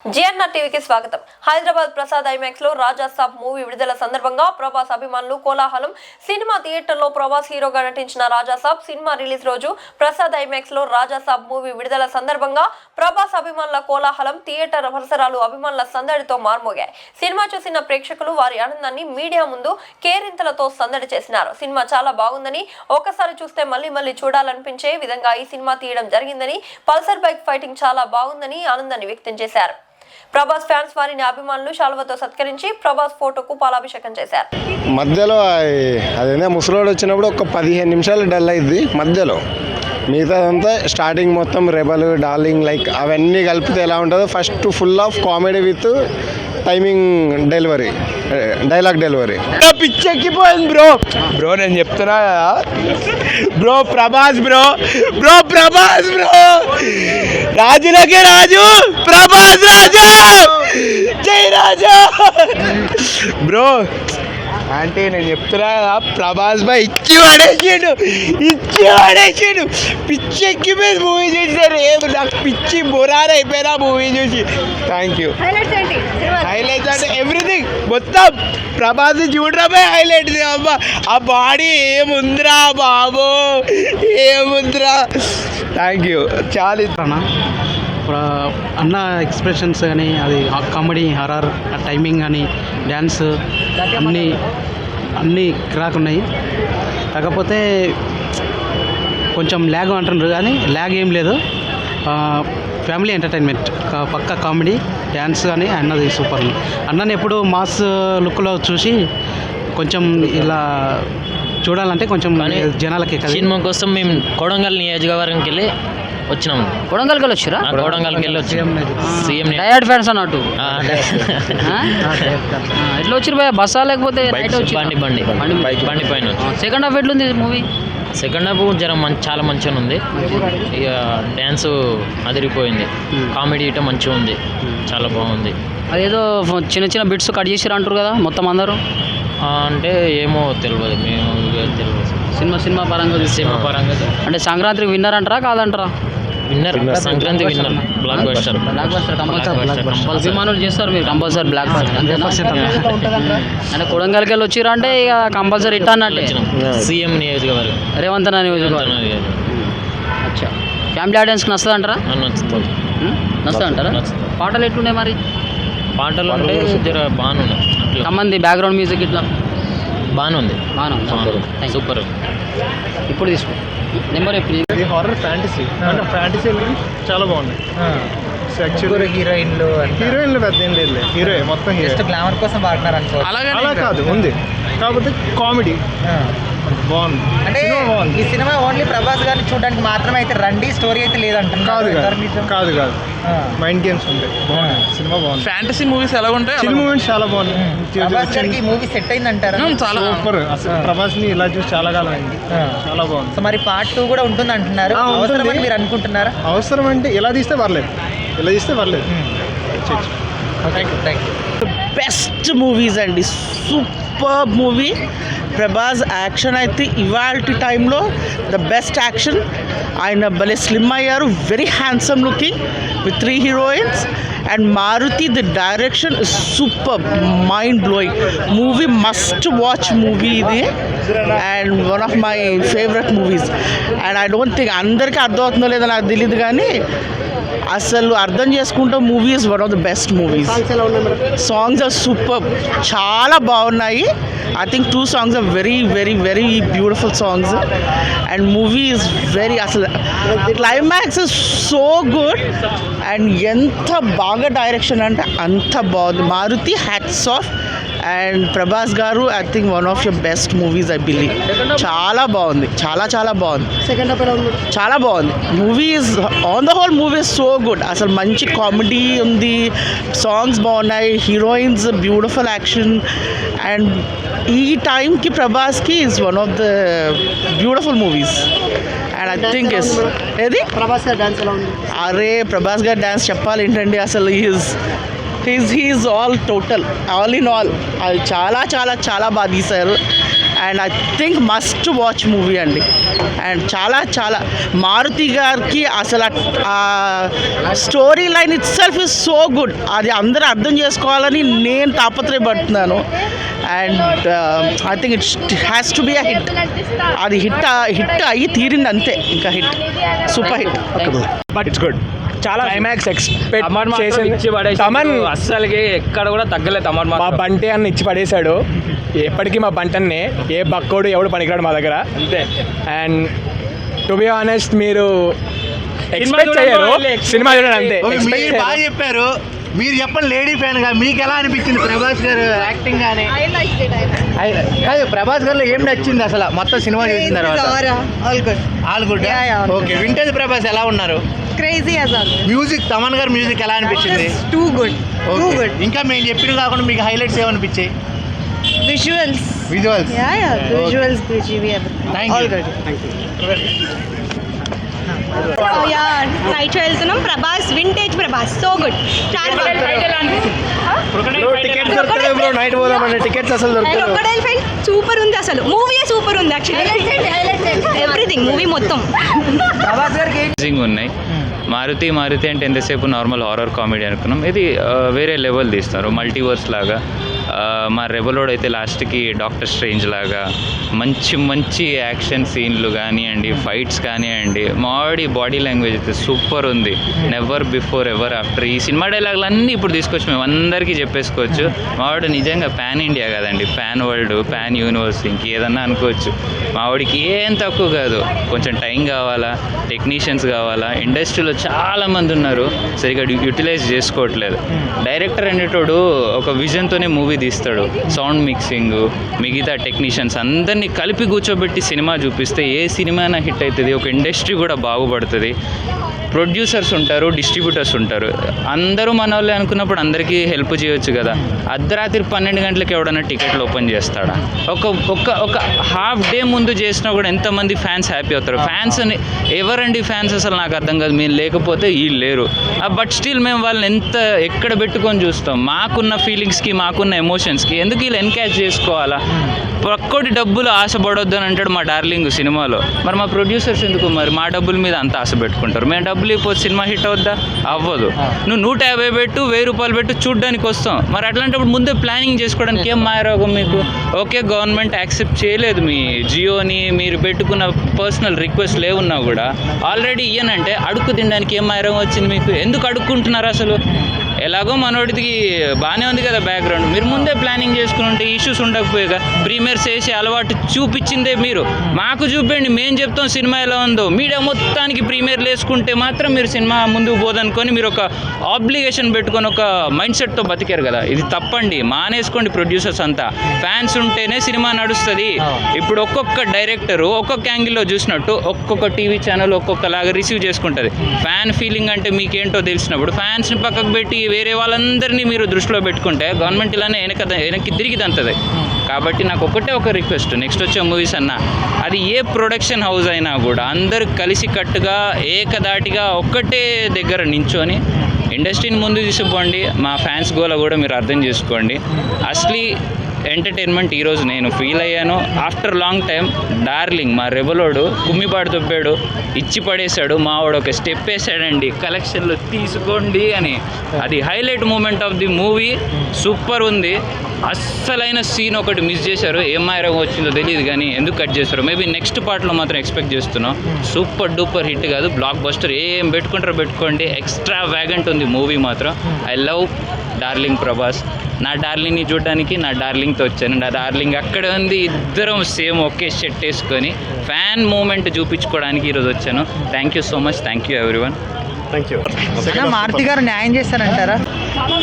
GNR టీవీకి స్వాగతం. Hyderabad Prasad IMAX లో రాజా సాబ్ మూవీ విడుదల సందర్భంగా ప్రభాస్ అభిమానులు కోలాహలం. సినిమా థియేటర్ లో ప్రభాస్ హీరోగా నటించిన రాజా సాబ్ సినిమా రిలీజ్ రోజు ప్రసాద్ ఐమాక్స్ లో రాజా సాబ్ మూవీ విడుదల సందర్భంగా ప్రభాస్ అభిమానుల కోలాహలం, థియేటర్ పరిసరాలు అభిమానుల సందడితో మార్మోగాయి. సినిమా చూసిన ప్రేక్షకులు వారి ఆనందాన్ని మీడియా ముందు కేరింతలతో సందడి చేసినారు. సినిమా చాలా బాగుందని, ఒకసారి చూస్తే మళ్ళీ మళ్ళీ చూడాలనిపించే విధంగా ఈ సినిమా తీయడం జరిగిందని, పల్సర్ బైక్ ఫైటింగ్ చాలా బాగుందని ఆనందాన్ని వ్యక్తం చేశారు. ప్రభాస్ ఫ్యాన్స్ వారిని అభిమానులు శాలువతో సత్కరించి ప్రభాస్ ఫోటోకు పాలాభిషేకం చేశారు. మధ్యలో అదేనా ముసలోడు వచ్చినప్పుడు ఒక 15 నిమిషాలు డల్ అయింది. మధ్యలో మిగతాదంతా స్టార్టింగ్ మొత్తం రెబల్, డార్లింగ్ లైక్ అవన్నీ కలిపితే ఎలా ఉంటుందో first full of comedy with timing delivery, dialogue delivery పిచ్చెక్కిపోయింది బ్రో నేను చెప్తున్నా కదా బ్రో. ప్రభాస్ రాజులకే రాజు ప్రభాస్ రాజు, జై రాజా బ్రో. అంటే నేను చెప్తున్నా కదా, ప్రభాస్ బాయ్ ఇచ్చి పడేసాడు. పిచ్చెక్కిపోయింది మూవీ చూసారు. నాకు పిచ్చి బొరారు అయిపోయినా మూవీ చూసి. Thank you. హైలైట్స్ అంటే ఎవ్రీథింగ్ మొత్తం ప్రభాస్ చూడరా బాయ్. హైలైట్ అబ్బా, ఆ బాడీ ఏముందిరా బాబు, ఏముందిరా. Thank you. చాలా ఇస్తానా అన్న ఎక్స్ప్రెషన్స్ కానీ, అది కామెడీ, హర్రర్, ఆ టైమింగ్ కానీ, డ్యాన్స్ అన్నీ క్రాక్ ఉన్నాయి. కాకపోతే కొంచెం ల్యాగ్ అంటున్నారు, కానీ ల్యాగ్ ఏం లేదు. ఫ్యామిలీ ఎంటర్టైన్మెంట్, పక్క కామెడీ, డ్యాన్స్ కానీ అన్నది సూపర్. అన్నని ఎప్పుడు మాస్ లుక్లో చూసి కొంచెం ఇలా చూడాలంటే కొంచెం జనాలకి సినిమా కోసం మేము కొడంగల్ నియోజకవర్గంకి వెళ్ళి వచ్చినాము. కొడంగల్కి వచ్చిరా? కొడంగల్కి వెళ్ళి వచ్చాం. సీఎం డయర్డ్ ఫ్యాన్స్ అన్నట్టు. ఎట్లా వచ్చిరు భయ? బస్సా లేకపోతే బండి పైన. సెకండ్ హాఫ్ ఎట్లుంది మూవీ? సెకండ్ హాఫ్ చాలా మంచిగా ఉంది. ఇక డ్యాన్స్ అదిరిపోయింది. కామెడీ ఇట మంచిగా ఉంది, చాలా బాగుంది. అదేదో చిన్న చిన్న బిట్స్ కట్ చేసిరా అంటారు కదా మొత్తం అందరూ. అంటే ఏమో తెలియదు, మేము తెలియదు. సినిమా పరంగా అంటే సంక్రాంతికి విన్నర్ అంటారా కాదంటారా? Winner, Sankranti winner, block buster అభిమానులు చేస్తారు మీరు కంపల్సరీ బ్లాక్ బస్టర్. అంటే కొడంగల్కి వెళ్ళి వచ్చిరా అంటే ఇక కంపల్సరీ ఇట్టా అన్నట్టే. సీఎం నియోజకవర్గం, రేవంత్ అన్న నియోజకవర్గం. అచ్చా, ఫ్యామిలీ ఆడియన్స్కి నచ్చదు అంటారా? నచ్చదు అంటారా? పాటలు ఎట్లున్నాయి మరి? పాటలు అంటే జర బాగానే ఉన్నాయి. కమ్మంది బ్యాక్గ్రౌండ్ మ్యూజిక్ ఇట్లా బాగానే ఉంది. సూపర్. ఇప్పుడు తీసుకో నెంబర్ ఎప్పుడు? ఇది హారర్ ఫ్యాంటసీ, అంటే ఫ్యాంటసీ చాలా బాగున్నాయి. హీరోయిన్లు పెద్ద ఏం లేదు, హీరో మొత్తం హీరో గ్లామర్ కోసం వాడుతున్నారు అనుకో. అలా కాదు, ఉంది కాకపోతే కామెడీ బాగుంది. అంటే ఈ సినిమా ఓన్లీ ప్రభాస్ గారిని చూడడానికి మాత్రమే అయితే రండి, స్టోరీ అయితే లేదంటున్నారు. కాదు మైండ్ గేమ్స్ ఉంటాయి. బాగుంది సినిమా, బాగుంది. ఫ్యాంటసీ మూవీస్ ఎలా ఉంటాయి? చిల్ మూమెంట్స్ చాలా బాగున్నాయి. ప్రభాస్ గారికి మూవీ సెట్ అయింది అంటారా? చాలా సూపర్. అసలు ప్రభాస్ ని ఇలా చూసి చాలా కాలం అయింది, చాలా బాగుంది. సో మరి పార్ట్ 2 కూడా ఉంటుంది అంటున్నారు. అవసరమని మీరు అనుకుంటున్నారా? అవసరం అంటే ఇలా తీస్తే పర్లేదు. Thank you. బెస్ట్ మూవీస్ అండి, సూపర్ మూవీ. ప్రభాస్ యాక్షన్ అయితే ఇవాల్టి టైంలో ద బెస్ట్ యాక్షన్. ఆయన భలే స్లిమ్ అయ్యారు, very handsome looking with 3 heroines. And Maruthi, the direction is super, mind blowing movie, must watch movie ఇది. And one of my favourite movies. And I don't think అందరికీ అర్థమవుతుందో లేదో నాకు తెలియదు, కానీ అసలు అర్థం చేసుకుంటే movie is one of the best movies. Songs are super, చాలా బాగున్నాయి. I think 2 songs are very very very beautiful songs. And movie is very, అసలు climax is so good. And ఎంత బాగా డైరెక్షన్ అంటే అంత బాగుంది. Maruthi, hats off. And Prabhas గారు I think one of your best movies I believe. చాలా బాగుంది, చాలా బాగుంది. చాలా బాగుంది movie. Is on the whole movie is so good. అసలు మంచి కామెడీ ఉంది, సాంగ్స్ బాగున్నాయి, హీరోయిన్స్, బ్యూటిఫుల్ యాక్షన్. అండ్ ఈ టైంకి ప్రభాస్కి is one of the beautiful movies. And I think is ఏది ప్రభాస్ గారి డాన్స్ ఎలా ఉంది? అరే ప్రభాస్ గారి డాన్స్ చెప్పాలి ఏంటండి, అసలు he is all total, all in all. అది చాలా బాగా తీశారు. And I think must watch movie అండి. అండ్ చాలా చాలా మారుతి గారికి అసలు ఆ story line itself is so good. అది అందరూ అర్థం చేసుకోవాలని నేను తాపత్రయపడుతున్నాను. And I think it has to be a hit. అది హిట్ అయ్యి తీరింది అంతే, ఇంకా hit, super hit. But it's good. చాలా క్లైమాక్స్ ఎక్స్పెక్ట్ చేసి తమన్ అస్సలకి ఎక్కడ కూడా తగ్గలేదు. తమన్ మా బంటి అన్న ఇచ్చి పడేశాడు. ఎప్పటికీ మా బంటన్నే, ఏ బక్కోడు ఎవడు పనికిరాడు మా దగ్గర అంతే. అండ్ టు బి ఆనెస్ట్ మీరు ఎక్స్పెక్ట్ చేయరు, సినిమా చూడండి అంతే. మీరు బాగా చెప్పారు. మీరు చెప్పండి లేడీ ఫ్యాన్గా మీకు ఎలా అనిపించింది ప్రభాస్ గారు యాక్టింగ్ కానీ? కాదు, ప్రభాస్ గారిలో ఏం నచ్చింది అసలు మొత్తం సినిమా చూసిన తర్వాత? All good. Okay, vintage Prabhas ఎలా ఉన్నారు? Crazy as all. Music, Thaman గారు మ్యూజిక్ ఎలా అనిపించింది? Too good. ఇంకా మేము చెప్పిన కాకుండా మీకు హైలైట్స్ ఏమనిపించాయి? Visuals. Visuals. Visuals, BGV, thank all you. Good. Night show వెళ్తున్నాం. Prabhas, vintage Prabhas, so good. Night పోదామంటే టికెట్స్ అసలు దొరుకుతాయి. క్రొకడైల్ ఫైట్ సూపర్ ఉంది, అసలు మూవీ సూపర్ ఉంది. యాక్చువల్లీ ఎవ్రీథింగ్ మూవీ మొత్తం. ఉన్నాయి. మారుతి అంటే ఎంతసేపు నార్మల్ హారర్ కామెడీ అనుకున్నాం. ఇది వేరే లెవెల్ తీస్తారు, మల్టీవర్స్ లాగా. మా రెబలోడ్ అయితే లాస్ట్కి డాక్టర్ స్ట్రేంజ్ లాగా మంచి యాక్షన్ సీన్లు కానివ్వండి, ఫైట్స్ కానివ్వండి, మావాడి బాడీ లాంగ్వేజ్ అయితే సూపర్ ఉంది. Never before ever after. ఈ సినిమా డైలాగులు అన్నీ ఇప్పుడు తీసుకొచ్చి మేము అందరికీ చెప్పేసుకోవచ్చు. మావాడు నిజంగా ప్యాన్ ఇండియా కదండి, ప్యాన్ వరల్డ్, ప్యాన్ యూనివర్స్, ఇంకేదన్నా అనుకోవచ్చు. మావాడికి ఏం తక్కువ కాదు. కొంచెం టైం కావాలా, టెక్నీషియన్స్ కావాలా. ఇండస్ట్రీలో చాలామంది ఉన్నారు, సరిగ్గా యూటిలైజ్ చేసుకోవట్లేదు. డైరెక్టర్ అనేటోడు ఒక విజన్తోనే మూవీ తీస్తాడు. సౌండ్ మిక్సింగ్, మిగతా టెక్నీషియన్స్ అందరినీ కలిపి కూర్చోబెట్టి సినిమా చూపిస్తే ఏ సినిమా హిట్ అవుతుంది, ఒక ఇండస్ట్రీ కూడా బాగుపడుతుంది. ప్రొడ్యూసర్స్ ఉంటారు, డిస్ట్రిబ్యూటర్స్ ఉంటారు, అందరూ మన వాళ్ళే అనుకున్నప్పుడు అందరికీ హెల్ప్ చేయొచ్చు కదా. అర్ధరాత్రి 12 గంటలకు ఎవడన్నా టికెట్లు ఓపెన్ చేస్తాడా? ఒక హాఫ్ డే ముందు చేసినా కూడా ఎంతమంది ఫ్యాన్స్ హ్యాపీ అవుతారు. ఫ్యాన్స్ అని ఎవరండి ఫ్యాన్స్ అసలు నాకు అర్థం కాదు. మీరు లేకపోతే వీళ్ళు లేరు. బట్ స్టిల్ మేము వాళ్ళని ఎక్కడ పెట్టుకొని చూస్తాం. మాకున్న ఫీలింగ్స్కి, మాకున్న ఎమోషన్స్కి ఎందుకు వీళ్ళు ఎన్కాచ్ చేసుకోవాలా? ఒక్కటి డబ్బులు ఆశపడొద్దు అని అంటాడు మా డార్లింగ్ సినిమాలో. మరి మా ప్రొడ్యూసర్స్ ఎందుకు మరి మా డబ్బుల మీద అంత ఆశ పెట్టుకుంటారు? మేము డబ్బులు ఇవ్వకపోతే సినిమా హిట్ అవుద్దా? అవ్వదు. నువ్వు 150 పెట్టు, 1000 రూపాయలు పెట్టు, చూడ్డానికి వస్తాం. మరి అట్లాంటప్పుడు ముందే ప్లానింగ్ చేసుకోవడానికి ఏం మాయరోగం మీకు? ఓకే, గవర్నమెంట్ యాక్సెప్ట్ చేయలేదు మీ జియోని, మీరు పెట్టుకున్న పర్సనల్ రిక్వెస్ట్ లేవున్నా కూడా ఆల్రెడీ ఇయ్యనంటే అడుక్కు తినడానికి ఏం మాయరోగం వచ్చింది మీకు? ఎందుకు అడుక్కుంటున్నారు అసలు? ఎలాగో మనోడికి బాగానే ఉంది కదా బ్యాక్గ్రౌండ్. మీరు ముందే ప్లానింగ్ చేసుకుని ఉంటే ఇష్యూస్ ఉండకపోయేగా. ప్రీమియర్స్ చేసి అలవాటు చూపించిందే మీరు. మాకు చూపండి, మేము చెప్తాం సినిమా ఎలా ఉందో. మీడియా మొత్తానికి ప్రీమియర్లు వేసుకుంటే మాత్రం మీరు సినిమా ముందుకు పోదనుకొని మీరు ఒక ఆబ్లిగేషన్ పెట్టుకొని ఒక మైండ్ సెట్తో బతికారు కదా. ఇది తప్పండి, మానేసుకోండి. ప్రొడ్యూసర్స్ అంతా ఫ్యాన్స్ ఉంటేనే సినిమా నడుస్తుంది. ఇప్పుడు ఒక్కొక్క డైరెక్టరు ఒక్కొక్క యాంగిల్లో చూసినట్టు ఒక్కొక్క టీవీ ఛానల్ ఒక్కొక్కలాగా రిసీవ్ చేసుకుంటుంది. ఫ్యాన్ ఫీలింగ్ అంటే మీకేంటో తెలిసినప్పుడు ఫ్యాన్స్ని పక్కకు పెట్టి వేరే వాళ్ళందరినీ మీరు దృష్టిలో పెట్టుకుంటే గవర్నమెంట్ ఇలానే వెనక్కి తిరిగి దంతది. కాబట్టి నాకు ఒక రిక్వెస్ట్, నెక్స్ట్ వచ్చే మూవీస్ అన్నా అది ఏ ప్రొడక్షన్ హౌస్ అయినా కూడా అందరూ కలిసి కట్టుగా ఏకదాటిగా ఒక్కటే దగ్గర నించొని ఇండస్ట్రీని ముందు తీసుకుపోండి. మా ఫ్యాన్స్ గోల కూడా మీరు అర్థం చేసుకోండి. అసలీ ఎంటర్టైన్మెంట్ ఈరోజు నేను ఫీల్ అయ్యాను. ఆఫ్టర్ లాంగ్ టైం డార్లింగ్ మా రెబలోడు కుమ్మిపాడు తొప్పాడు, ఇచ్చి పడేశాడు. మావాడు ఒక స్టెప్ వేసాడండి, కలెక్షన్లో తీసుకోండి అని. అది highlight moment of the movie. Super ఉంది. అస్సలైన సీన్ ఒకటి మిస్ చేశారు. ఏం మాయరం వచ్చిందో తెలియదు కానీ ఎందుకు కట్ చేశారు. మేబీ నెక్స్ట్ పార్ట్లో మాత్రం ఎక్స్పెక్ట్ చేస్తున్నాం. సూపర్ డూపర్ హిట్ కాదు, బ్లాక్ బస్టర్. ఏం పెట్టుకుంటారో పెట్టుకోండి. ఎక్స్ట్రా వ్యాగెంట్ ఉంది మూవీ మాత్రం. I love darling Prabhas. నా డార్లింగ్ని చూడడానికి నా డార్లింగ్తో వచ్చాను. నా డార్లింగ్ అక్కడే ఉంది. ఇద్దరం సేమ్ ఒకే షర్ట్ వేసుకొని ఫ్యాన్ మూమెంట్ చూపించుకోవడానికి ఈరోజు వచ్చాను. Thank you so much. Thank you everyone. Thank you. Maruthi గారు న్యాయం చేస్తారంటారా?